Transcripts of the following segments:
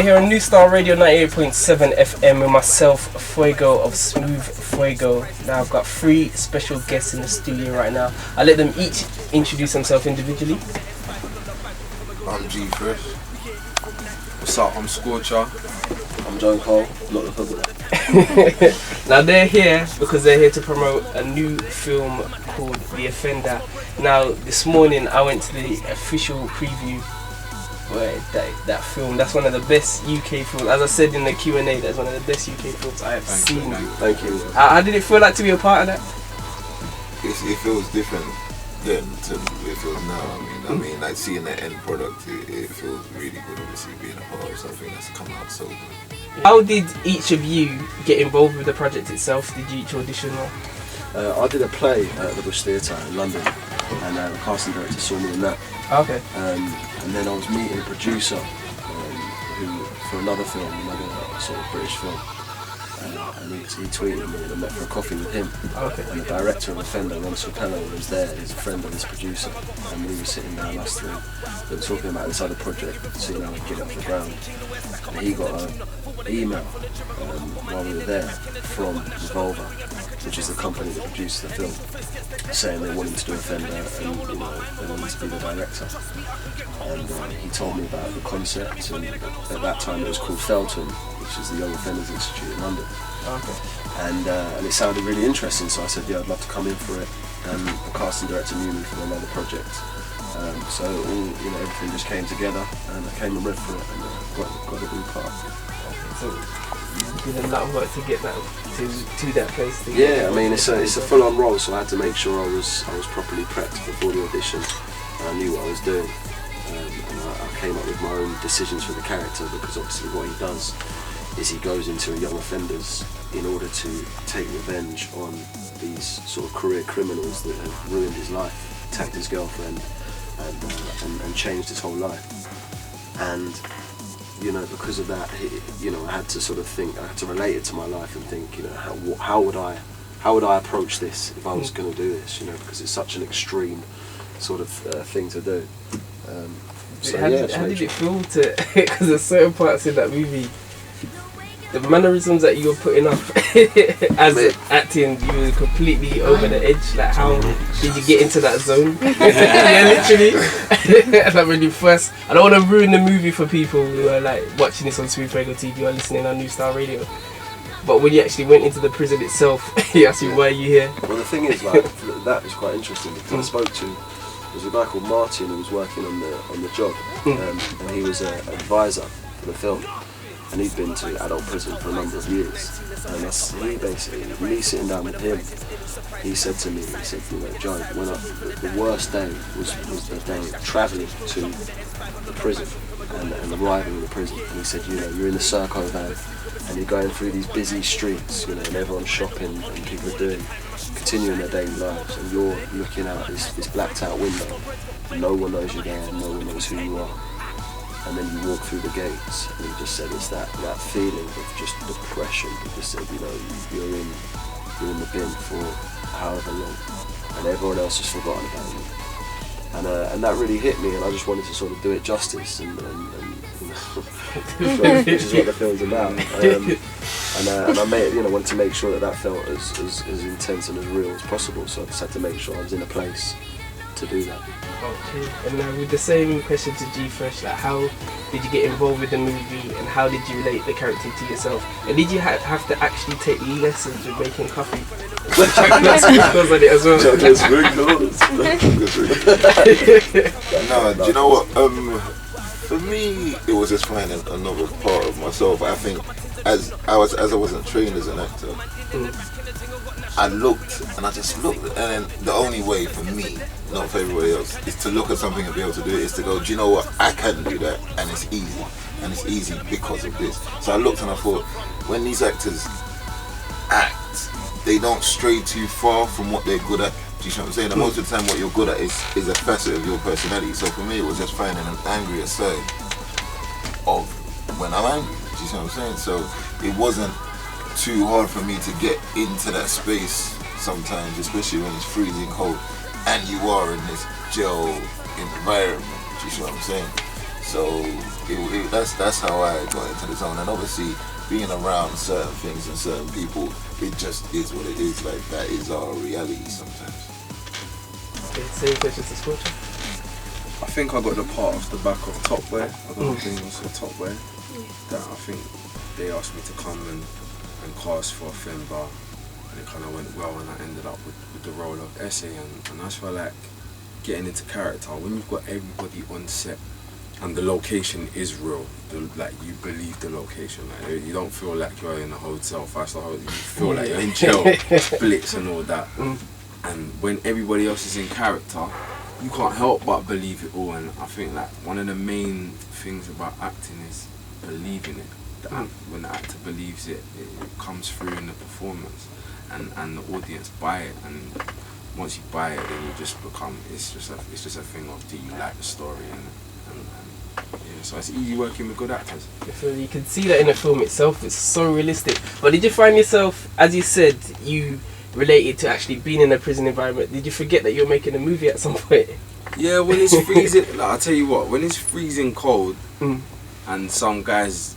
here on New Star Radio 98.7 FM with myself, Fuego of Smooth Fuego. Now I've got 3 special guests in the studio right now. I'll let them each introduce themselves individually. I'm Gfrsh. What's up? I'm Scorcher. I'm John Cole, not the footballer. Now they're here because they're here to promote a new film called The Offender. Now this morning I went to the official preview where that film, that's one of the best UK films. As I said in the Q&A, that's one of the best UK films I have seen. Thank you. How did it feel like to be a part of that? It feels different then to it feels now. I mean, like seeing the end product, it feels really good. Obviously, being a part of something that's come out so good. How did each of you get involved with the project itself? Did you each audition or? I did a play at the Bush Theatre in London, and the casting director saw me in that. Okay. And then I was meeting a producer who, for another film, another sort of British film, and he tweeted me and I met for a coffee with him. Okay. And the director of Offender, Ron Sorpello, was there. He's a friend of this producer, and we were sitting down, us three, we were talking about this other project, seeing how we get it off the ground. And he got an email while we were there from Revolver, which is the company that produced the film, saying they wanted to do Offender and they wanted to be the director. And he told me about the concept, and at that time it was called Felton, which is the Young Offenders Institute in London. Okay. And it sounded really interesting, so I said, yeah, I'd love to come in for it. And the casting director knew me from another project. So everything just came together, and I came and read for it, and got a good part. So you did a lot of work to get that to that place. Yeah, I mean it's a full-on role, so I had to make sure I was properly prepped before the audition. And I knew what I was doing, and I came up with my own decisions for the character, because obviously what he does is he goes into young offenders in order to take revenge on these sort of career criminals that have ruined his life, attacked his girlfriend, and changed his whole life. And because of that, I had to sort of think, I had to relate it to my life and think, how would I approach this if I was going to do this, because it's such an extreme sort of thing to do. How did it feel to, because there's certain parts in that movie, the mannerisms that you were putting up as acting, you were completely over the edge. Like, how did you get into that zone? Yeah, literally. Like when you first, I don't want to ruin the movie for people who are like watching this on Smooth Fuego TV or listening on New Star Radio. But when you actually went into the prison itself, you asked me, why are you here? Well, the thing is, like, that was quite interesting, because I spoke to, there's a guy called Martin who was working on the job, and he was an advisor for the film. And he'd been to adult prison for a number of years. And he basically, me sitting down with him, he said to me, Joe, the worst day was the day of travelling to the prison and arriving in the prison. And he said, you're in the Serco van and you're going through these busy streets, and everyone's shopping and people are continuing their daily lives, and you're looking out this blacked out window. No one knows you're there, no one knows who you are. And then you walk through the gates, and he just said it's that feeling of just depression. He just said, you're in the bin for however long, and everyone else has forgotten about you. And that really hit me, and I just wanted to sort of do it justice, and which is what the film's about. And I wanted to make sure that felt as intense and as real as possible. So I just had to make sure I was in a place to do that. Okay, and with the same question to Gfrsh, like, how did you get involved with the movie, and how did you relate the character to yourself? And did you have to actually take lessons with making coffee? Chocolate sprinkles on it as well. Chocolate sprinkles. No, do you know what? For me, it was just finding another part of myself. I think as I wasn't trained as an actor, I looked, and then the only way for me, not for everybody else, is to look at something and be able to do it, is to go, do you know what, I can do that, and it's easy because of this. So I looked and I thought, when these actors act, they don't stray too far from what they're good at. Do you know what I'm saying? And most of the time what you're good at is a facet of your personality. So for me, it was just finding an angrier side of when I'm angry. Do you know what I'm saying? So it wasn't too hard for me to get into that space sometimes, especially when it's freezing cold and you are in this gel environment. Do you know what I'm saying? So that's how I got into the zone. And obviously, being around certain things and certain people, it just is what it is. Like, that is our reality sometimes. Okay, same question to Scorcher. I think I got the part off the back of Top Boy. I got the thing was for Top Boy. That I think they asked me to come and cast for a film bar, and it kind of went well, and I ended up with the role of Essay, and that's why, like, getting into character, when you've got everybody on set and the location is real, like, you believe the location, like, you don't feel like you're in a hotel, 5-star hotel, you feel like you're in jail, blitz and all that. And when everybody else is in character, you can't help but believe it all. And I think, like, one of the main things about acting is believing it. When the actor believes it, it comes through in the performance, and the audience buy it. And once you buy it, then you just become, it's just a thing of, do you like the story? And yeah, so it's easy working with good actors. So you can see that in the film itself, it's so realistic. But did you find yourself, as you said, you related to actually being in a prison environment, did you forget that you were making a movie at some point? Yeah, when it's freezing, like, I'll tell you what, when it's freezing cold and some guys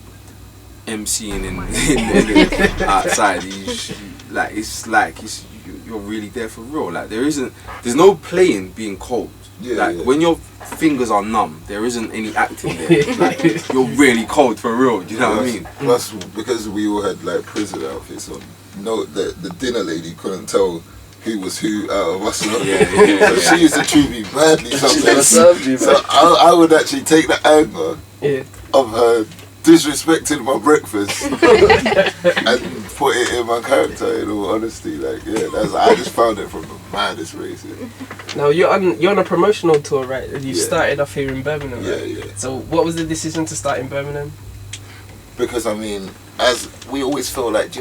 MCing in outside, you're really there for real. Like, there's no playing being cold. When your fingers are numb, there isn't any acting there. Like, you're really cold for real. Do you know what I mean? Plus, because we all had, like, prison outfits on, the dinner lady couldn't tell who was who out of us. So she used to treat me badly sometimes. So I would actually take the anger of her disrespecting my breakfast and put it in my character, in all honesty. Like, I just found it from the maddest races. Now you're on a promotional tour, right? You started off here in Birmingham, right? Yeah. So what was the decision to start in Birmingham? Because, I mean, as we always feel like, do you know